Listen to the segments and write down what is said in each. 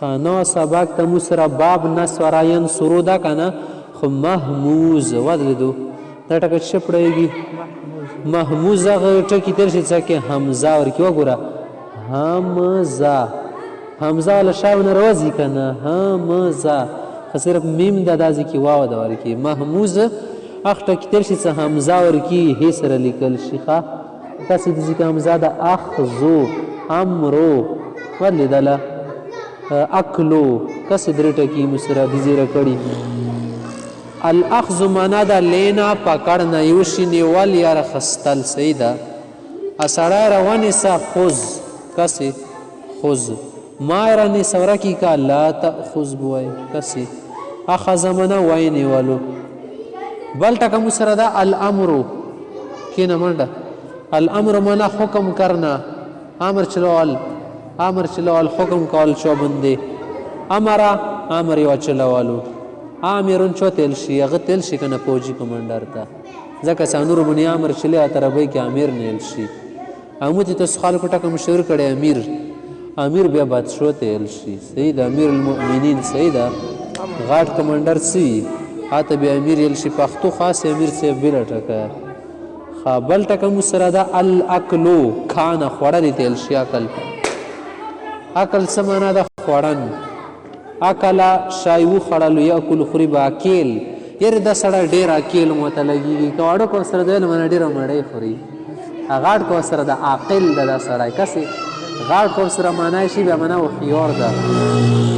نو سبق ته مو سره باب نسوره ینصرو ده که نه خو محموز ودرېدو دا ټکه څه پړیږي محموز هغه ټکي تېر شي څه کې حمزه ورکې وګوره حمزه حمزه والا شاو نه راوځي که نه حمزه خو صرف میم ده دا ځای کې واو ده ورکې محموز هغه ټکي تېر شي څه حمزه ورکي هې سره لیکل شي ښه داسې دي چې حمزه ده اخذو امرو ودرېدله اکلو کسې درې ټکي مو سره دي زیره کړي الاخذ معنا ده لینا پکړ نه یو شي نیول یا رخستل صحیح ده سړی راونیسه خذ کسې خذ ما یې رانیسه ورکي که لا تأخذ به وایي کسې اخذ منه وایي نیولو بل ټکه مو سره ده الامرو کښېنه منډه الامر معنا حکم کرنا امر چلول امر چلول حکم کول چا باندې امره امر یې واچلولو آمرون چو تیل شي هغه تیل شي که نه فوجي کمانډر ته ځکه چې نورو باندې امر چلی عربۍ کې امیر نیل شي امو چې تاسو خلکو ټکه مشهور کړی امیر امیر بیا بادشاه تیل شي صحیح ده امیر المؤمنین صحیح ده غاټ کمانډر څه وي هاته بیا امیر یل شي پښتو خاص امیر صاحب بله ټکه بل ټکه مو سره ده الاکلو کانه خوړلې تیل شي عقل عقل څه معنا ده خوړن اکله شای وخوړلو یاکل خوري به اکیل یارې دا سړی ډېر اکیل مو ته لګېږي که واړه کو سره د ویل منه ډېره مړۍ خوري غاټ کو سره د عاقل ده دا سړی کسې غاټ کو سره معنی شي بیا منه هوښیار ده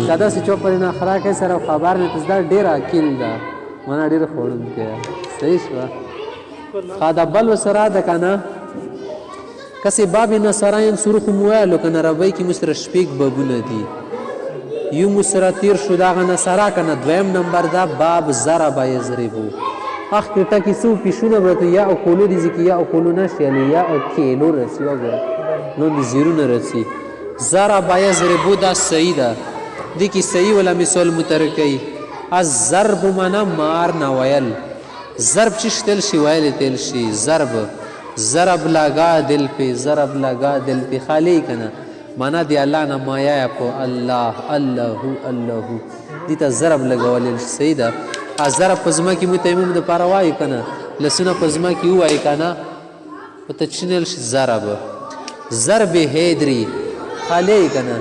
که داسې چوپ پرې نه خوراکی سره خبر نه ته دا ډېر اکیل ده منه ډېر خوړونکی ده صحیح شوه ښه دا بل ورسره ده که نه کسې باب نصره ینصرو خو مو ویلو که نه عربۍ کې مو سره شپږ بابونه دي یو مو سره تیر شو د هغه نصره که نه دویم نمبر ده باب ضربه یضربو مخکې ټکي څه پیشونه به یا اکولو دي ځکه یا اکولو نشي یعنې یا کیلو رسي وګوره لاندې زیرونه رسي ضربه یضربو دا صحیح ده دې کې صحیح والا مثال مترک کوي الضرب معنا مار نه ویل ضرب چې تل شي ویلی تل شي ضرب ضرب لگا دل پې ضرب لگا دل پې خالی که نه معنا دی الله نه مایه په الله الله الله دې ته ضرب لګولی صحیح ده ضرب په ځمکې مو تیمم دپاره وایو که نه لسونه په ځمکې ووایي که نه ورته چینل شي ضرب ضرب حیدري خالی که نه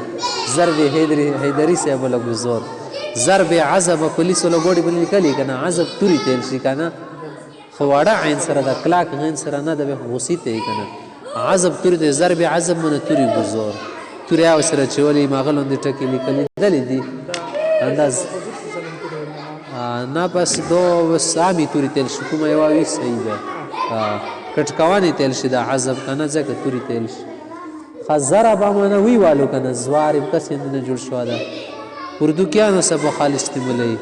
ضرب حیدري صاحب لږ زور ضرب عزب پولیسو لګوډې باندې لیکلي که نه عزب توري تیل شي که نه خو واړه عین سره د کلاک غین سره نه د بیا غوسې ته یې که نه عزب توري دی ضرب عزب منه توري ګزور تورې هغه سره چې ولې ماغه لاندې ټکې لیکلې دي انداز نه بس دو سامي توري تیل شي کومه یوه وي صحیح ده کټکوانې تیل شي د عزب که نه ځکه توري تیل شي ښه ضربه معنا وی والو که نه زوارب کسې نه جوړ شوه ده اردوکیانو سه بخال استعمالوي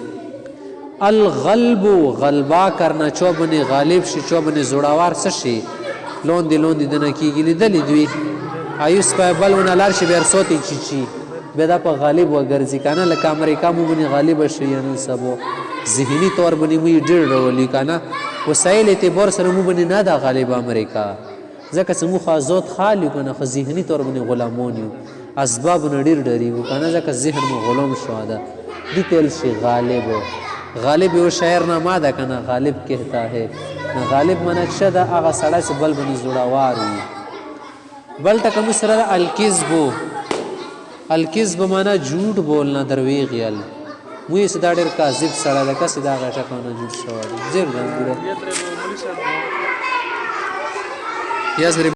الغلب غلبا کرنا چو بنې غالب شي چو بنې زوړاوار څه شي لاندې لاندې دنه کېږي لیدلې دوی ایوس په بل ونه لاړ شي بیا رسوتی چیچي بیا دا په غالب وګرځي که نه لکه امریکا مو باندې غالبه شي یا نن سبا ذهني طور باندې مو یې ډېر ډولي که نه وسایل اعتبار سره مو باندې نه ده غالب امریکا ځکه چې مو خو آزاد خال یو که نه خو ذهني طور باندې غلامان یو اسبابو نه ډېر ډارېږو که نه ځکه ذهن مو غلام شوه ده دې تیل شي غالب غالب یو شاعر نامه ده که نه غالب کہتا ہے غالب منه څه ده هغه سړی چې بل باندې زړهوار وي بل ټکه مو سره ده الکذبو الکذب معنا جھوټ بولنا درویغ یل مو یې چې دا ډېر کاذب سړی ده کسې د هغه ټکونه جوړ شوی دی زیر ګوره